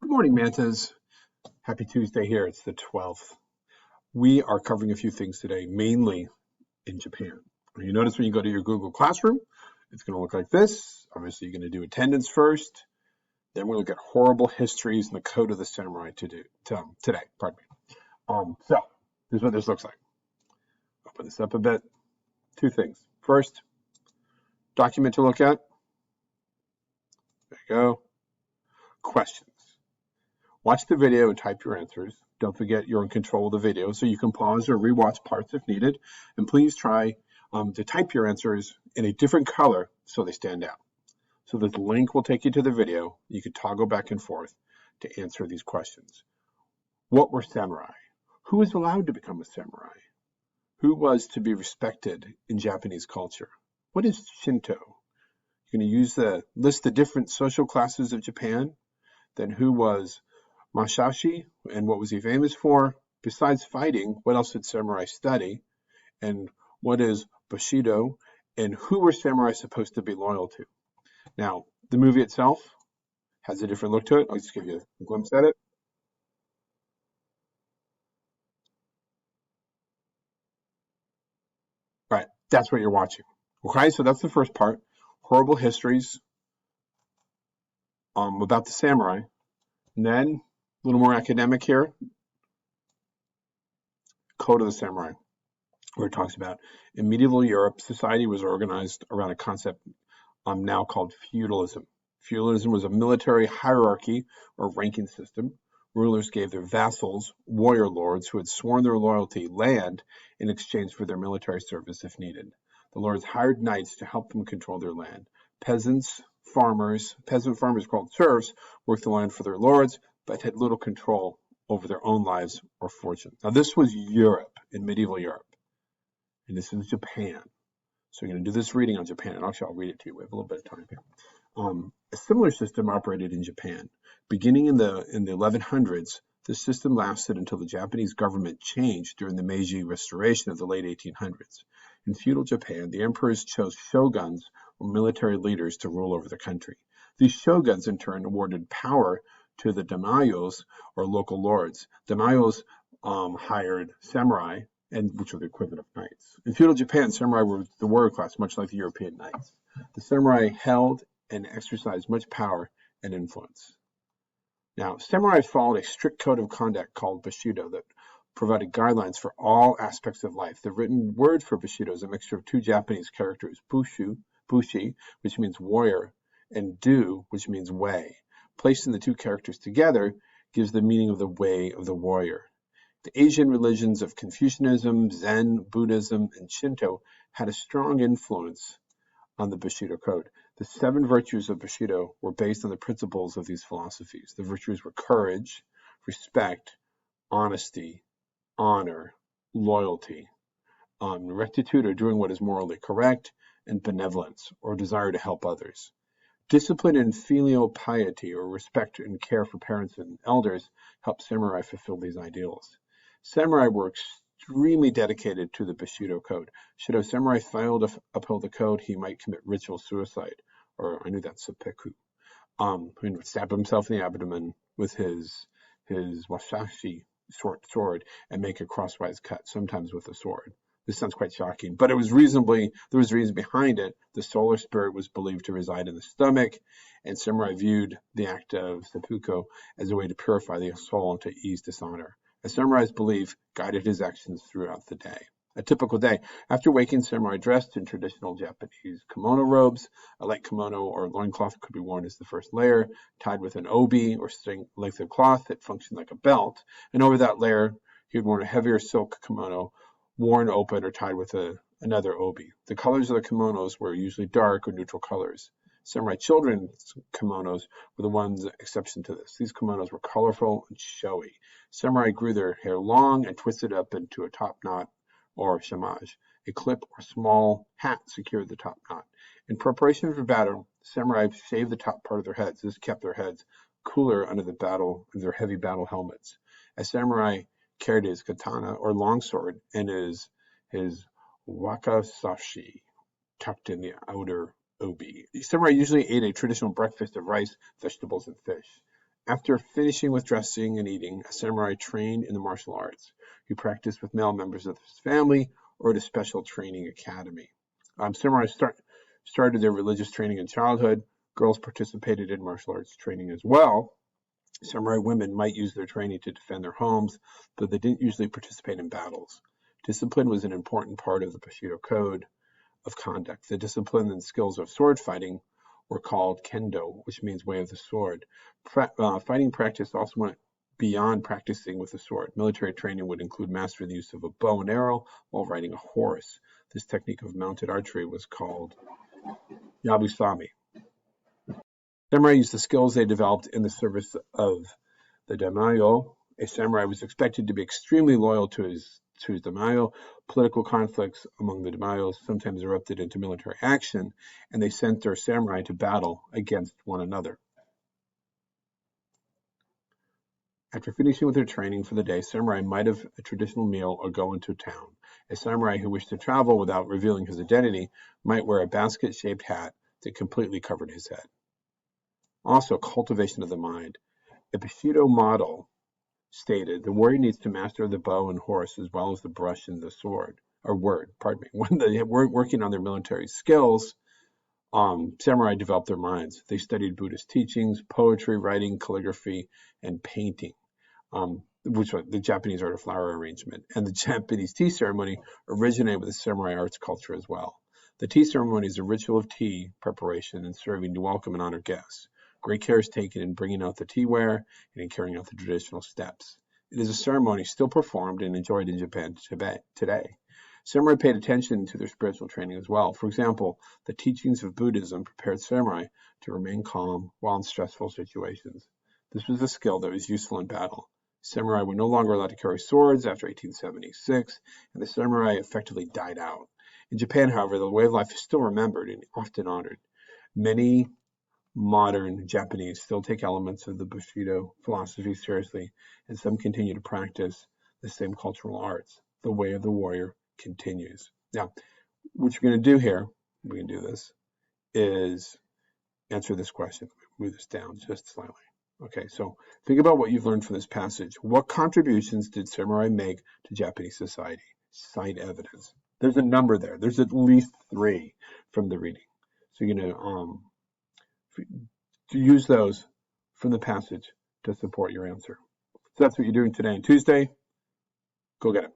Good morning, Mantas. Happy Tuesday here. It's the 12th. We are covering a few things today, mainly in Japan. You notice when you go to your Google Classroom, it's going to look like this. Obviously, you're going to do attendance first. Then we'll look at horrible histories and the code of the samurai today. So this is what this looks like. Open this up a bit. Two things. First, document to look at. There you go. Questions. Watch the video and type your answers. Don't forget you're in control of the video, so you can pause or rewatch parts if needed. And please try to type your answers in a different color so they stand out. So this link will take you to the video. You can toggle back and forth to answer these questions. What were samurai? Who was allowed to become a samurai? Who was to be respected in Japanese culture? What is Shinto? You're going to use list the different social classes of Japan. Then who was Masashi, and what was he famous for? Besides fighting, what else did samurai study? And what is Bushido? And who were samurai supposed to be loyal to? Now, the movie itself has a different look to it. I'll just give you a glimpse at it. Right, that's what you're watching. Okay, so that's the first part. Horrible histories about the samurai. And then, a little more academic here, Code of the Samurai, where it talks about in medieval Europe, society was organized around a concept now called feudalism. Feudalism was a military hierarchy or ranking system. Rulers gave their vassals, warrior lords who had sworn their loyalty, land in exchange for their military service if needed. The lords hired knights to help them control their land. Peasant farmers called serfs, worked the land for their lords, but had little control over their own lives or fortune. Now, this was Europe, in medieval Europe, and this is Japan. So you're going to do this reading on Japan, and actually I'll read it to you. We have a little bit of time here. A similar system operated in Japan. Beginning in the 1100s, this system lasted until the Japanese government changed during the Meiji Restoration of the late 1800s. In feudal Japan, the emperors chose shoguns or military leaders to rule over the country. These shoguns, in turn, awarded power to the daimyos, or local lords. Daimyos hired samurai, which were the equivalent of knights. In feudal Japan, samurai were the warrior class, much like the European knights. The samurai held and exercised much power and influence. Now, samurai followed a strict code of conduct called Bushido that provided guidelines for all aspects of life. The written word for Bushido is a mixture of two Japanese characters, bushi, which means warrior, and do, which means way. Placing the two characters together gives the meaning of the way of the warrior. The Asian religions of Confucianism, Zen, Buddhism, and Shinto had a strong influence on the Bushido code. The 7 virtues of Bushido were based on the principles of these philosophies. The virtues were courage, respect, honesty, honor, loyalty, rectitude, or doing what is morally correct, and benevolence, or desire to help others. Discipline and filial piety, or respect and care for parents and elders, helped samurai fulfill these ideals. Samurai were extremely dedicated to the Bushido code. Should a samurai fail to uphold the code, he might commit ritual suicide, or I knew that seppuku. He would stab himself in the abdomen with his wasashi short sword and make a crosswise cut, sometimes with a sword. This sounds quite shocking, but there was reason behind it. The solar spirit was believed to reside in the stomach, and samurai viewed the act of seppuku as a way to purify the soul and to ease dishonor. A samurai's belief guided his actions throughout the day. A typical day. After waking, samurai dressed in traditional Japanese kimono robes. A light kimono or loincloth could be worn as the first layer, tied with an obi or length of cloth that functioned like a belt. And over that layer, he would wear a heavier silk kimono, worn open or tied with another obi. The colors of the kimonos were usually dark or neutral colors. Samurai children's kimonos were the ones exception to this. These kimonos were colorful and showy. Samurai grew their hair long and twisted up into a top knot or shamaj. A clip or small hat secured the top knot. In preparation for battle, samurai shaved the top part of their heads. This kept their heads cooler under their heavy battle helmets. A samurai carried his katana or longsword and his wakizashi tucked in the outer obi. Samurai usually ate a traditional breakfast of rice, vegetables, and fish. After finishing with dressing and eating, a samurai trained in the martial arts. He practiced with male members of his family or at a special training academy. Samurai started their religious training in childhood. Girls participated in martial arts training as well. Samurai women might use their training to defend their homes, though they didn't usually participate in battles. Discipline was an important part of the Bushido code of conduct. The discipline and skills of sword fighting were called kendo, which means way of the sword. Fighting practice also went beyond practicing with the sword. Military training would include mastering the use of a bow and arrow while riding a horse. This technique of mounted archery was called yabusame. Samurai used the skills they developed in the service of the daimyo. A samurai was expected to be extremely loyal to his daimyo. Political conflicts among the daimyos sometimes erupted into military action, and they sent their samurai to battle against one another. After finishing with their training for the day, samurai might have a traditional meal or go into town. A samurai who wished to travel without revealing his identity might wear a basket-shaped hat that completely covered his head. Also, cultivation of the mind. The Bushido model stated the warrior needs to master the bow and horse as well as the brush and the sword, or word, pardon me. When they were working on their military skills, samurai developed their minds. They studied Buddhist teachings, poetry, writing, calligraphy, and painting, which was the Japanese art of flower arrangement. And the Japanese tea ceremony originated with the samurai arts culture as well. The tea ceremony is a ritual of tea preparation and serving to welcome and honor guests. Great care is taken in bringing out the teaware and in carrying out the traditional steps. It is a ceremony still performed and enjoyed in Japan today. Samurai paid attention to their spiritual training as well. For example, the teachings of Buddhism prepared samurai to remain calm while in stressful situations. This was a skill that was useful in battle. Samurai were no longer allowed to carry swords after 1876, and the samurai effectively died out. In Japan, however, the way of life is still remembered and often honored. Many modern Japanese still take elements of the Bushido philosophy seriously, and some continue to practice the same cultural arts. The way of the warrior continues. Now, what you're going to do here, we can do this, is answer this question. Move this down just slightly. Okay, so think about what you've learned from this passage. What contributions did samurai make to Japanese society? Cite evidence. There's a number there. There's at least 3 from the reading. So you're going to use those from the passage to support your answer. So that's what you're doing today and Tuesday. Go get it.